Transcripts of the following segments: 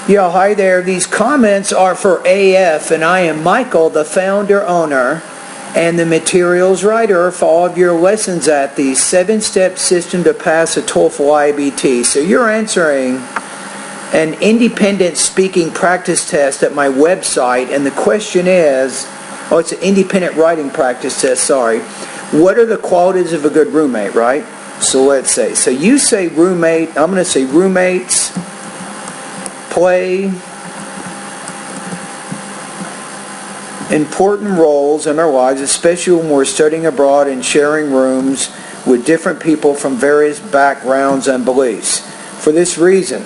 Yeah, hi there. These comments are for AF, and I am Michael, the founder, owner, and the materials writer for all of your lessons at the 7-step system to pass a TOEFL IBT. So you're answering an independent speaking practice test at my website, and the question is, it's an independent writing practice test, sorry. What are the qualities of a good roommate, right? So let's say, so you say roommate, I'm going to say roommates play important roles in our lives, especially when we're studying abroad and sharing rooms with different people from various backgrounds and beliefs. For this reason,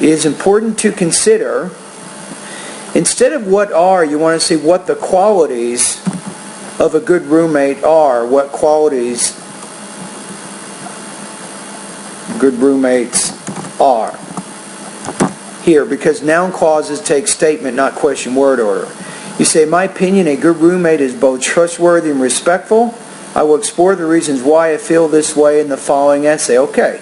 it is important to consider, instead of what are, you want to say what the qualities of a good roommate are, what qualities good roommates are. Here, because noun clauses take statement, not question word order. You say, in my opinion, a good roommate is both trustworthy and respectful. I will explore the reasons why I feel this way in the following essay. Okay,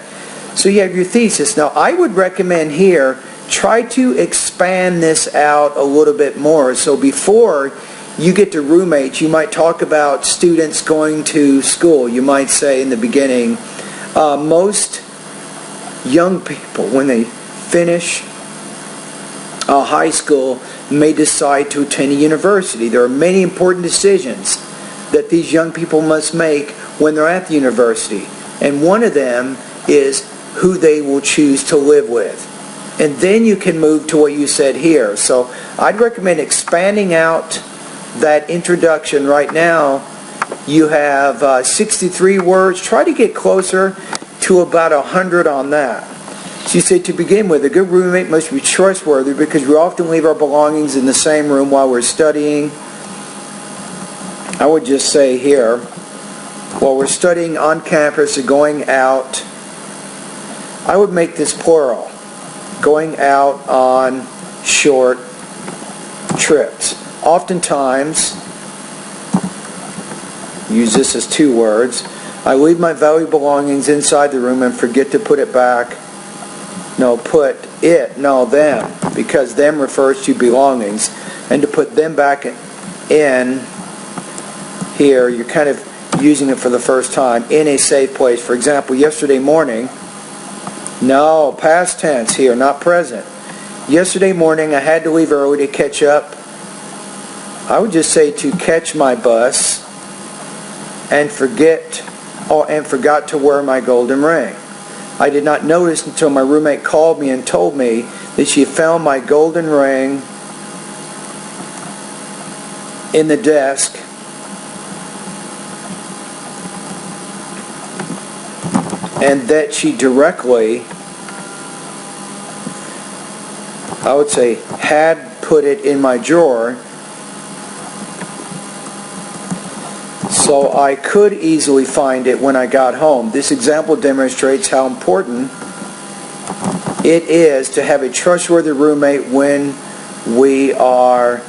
so you have your thesis. Now, I would recommend here, try to expand this out a little bit more. So before you get to roommates, you might talk about students going to school. You might say in the beginning, most young people, when they finish high school, may decide to attend a university. There are many important decisions that these young people must make when they're at the university. And one of them is who they will choose to live with. And then you can move to what you said here. So I'd recommend expanding out that introduction. Right now you have 63 words. Try to get closer to about 100 on that. So you say, to begin with, a good roommate must be trustworthy because we often leave our belongings in the same room while we're studying. I would just say here, while we're studying on campus or going out, I would make this plural, going out on short trips. Oftentimes, use this as 2 words, I leave my valuable belongings inside the room and forget to put it back. No, put it, no, them, because them refers to belongings. And to put them back in here, you're kind of using it for the first time, in a safe place. For example, yesterday morning, no, past tense here, not present. Yesterday morning, I had to leave early to catch up. I would just say to catch my bus and forgot to wear my golden ring. I did not notice until my roommate called me and told me that she had found my golden ring in the desk and that she directly, I would say, had put it in my drawer so I could easily find it when I got home. This example demonstrates how important it is to have a trustworthy roommate when we are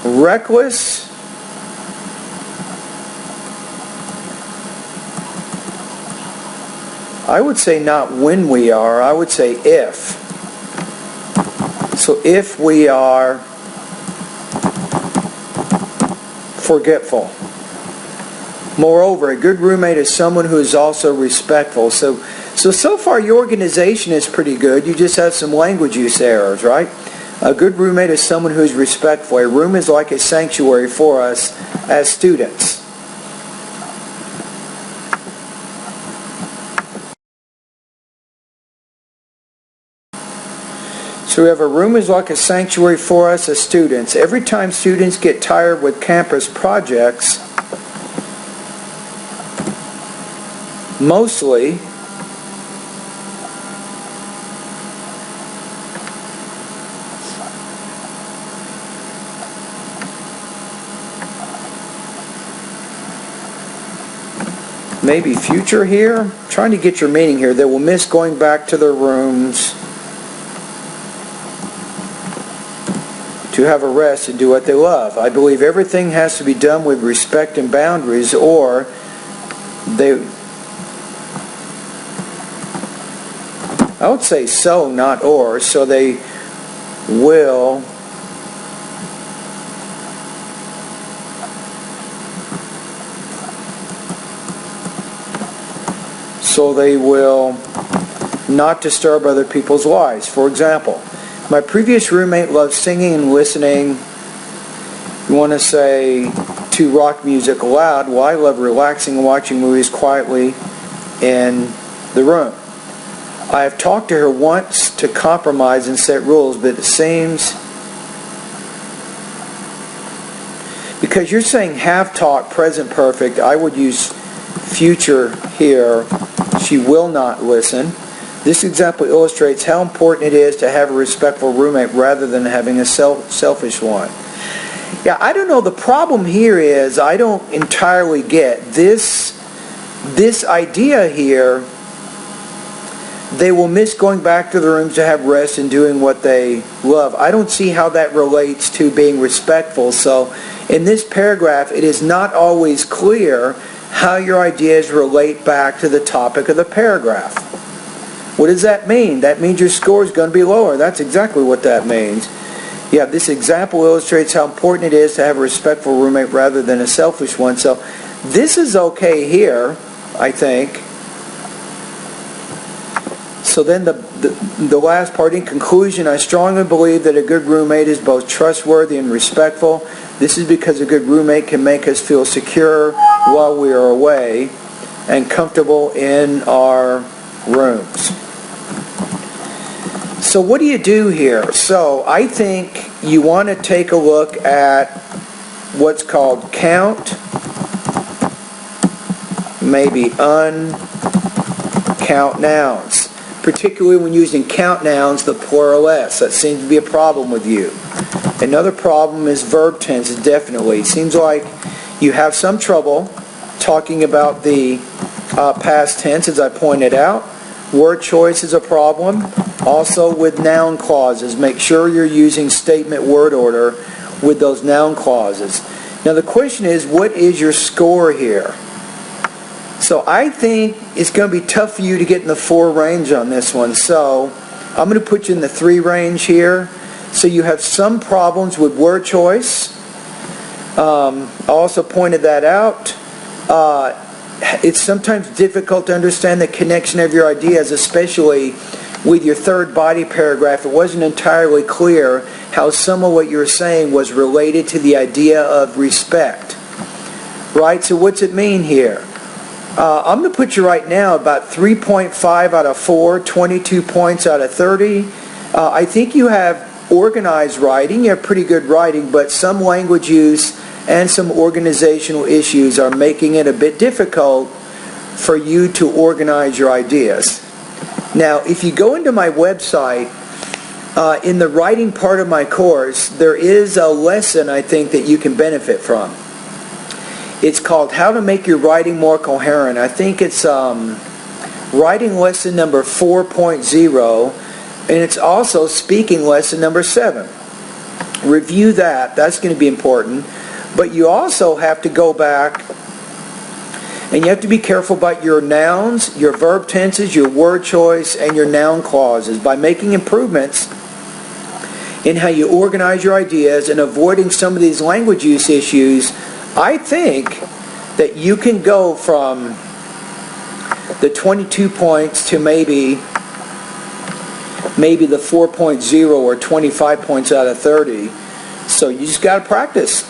reckless, I would say not when we are, I would say if. So if we are forgetful. Moreover, a good roommate is someone who is also respectful. So far your organization is pretty good. You just have some language use errors, right? A good roommate is someone who is respectful. A room is like a sanctuary for us as students. So we have a room is like a sanctuary for us as students. Every time students get tired with campus projects, mostly maybe future here, trying to get your meaning here, they will miss going back to their rooms to have a rest and do what they love. I believe everything has to be done with respect and boundaries, or I would say so, not or. So they will not disturb other people's lives. For example, my previous roommate loves singing and listening, you want to say, to rock music aloud, while I love relaxing and watching movies quietly in the room. I have talked to her once to compromise and set rules, but it seems, because you're saying have talked, present perfect, I would use future here. She will not listen. This example illustrates how important it is to have a respectful roommate rather than having a selfish one. Yeah, I don't know. The problem here is I don't entirely get this idea here. They will miss going back to the rooms to have rest and doing what they love. I don't see how that relates to being respectful. So in this paragraph, it is not always clear how your ideas relate back to the topic of the paragraph. What does that mean? That means your score is going to be lower. That's exactly what that means. Yeah, this example illustrates how important it is to have a respectful roommate rather than a selfish one. So this is okay here, I think. So then the last part, in conclusion, I strongly believe that a good roommate is both trustworthy and respectful. This is because a good roommate can make us feel secure while we are away and comfortable in our rooms. So what do you do here? So I think you want to take a look at what's called count, maybe uncount nouns. Particularly when using count nouns, the plural S. That seems to be a problem with you. Another problem is verb tenses, definitely. It seems like you have some trouble talking about the past tense, as I pointed out. Word choice is a problem. Also with noun clauses, make sure you're using statement word order with those noun clauses. Now the question is, what is your score here? So I think it's going to be tough for you to get in the 4 range on this one. So I'm going to put you in the 3 range here. So you have some problems with word choice. I also pointed that out. It's sometimes difficult to understand the connection of your ideas, especially with your third body paragraph. It wasn't entirely clear how some of what you were saying was related to the idea of respect. Right? So what's it mean here? I'm going to put you right now about 3.5 out of 4, 22 points out of 30. I think you have organized writing. You have pretty good writing, but some language use and some organizational issues are making it a bit difficult for you to organize your ideas. Now, if you go into my website, in the writing part of my course, there is a lesson I think that you can benefit from. It's called How to Make Your Writing More Coherent. I think it's writing lesson number 4.0, and it's also speaking lesson number 7. Review that. That's going to be important. But you also have to go back, and you have to be careful about your nouns, your verb tenses, your word choice, and your noun clauses. By making improvements in how you organize your ideas and avoiding some of these language use issues, I think that you can go from the 22 points to maybe the 4.0 or 25 points out of 30. So you just got to practice.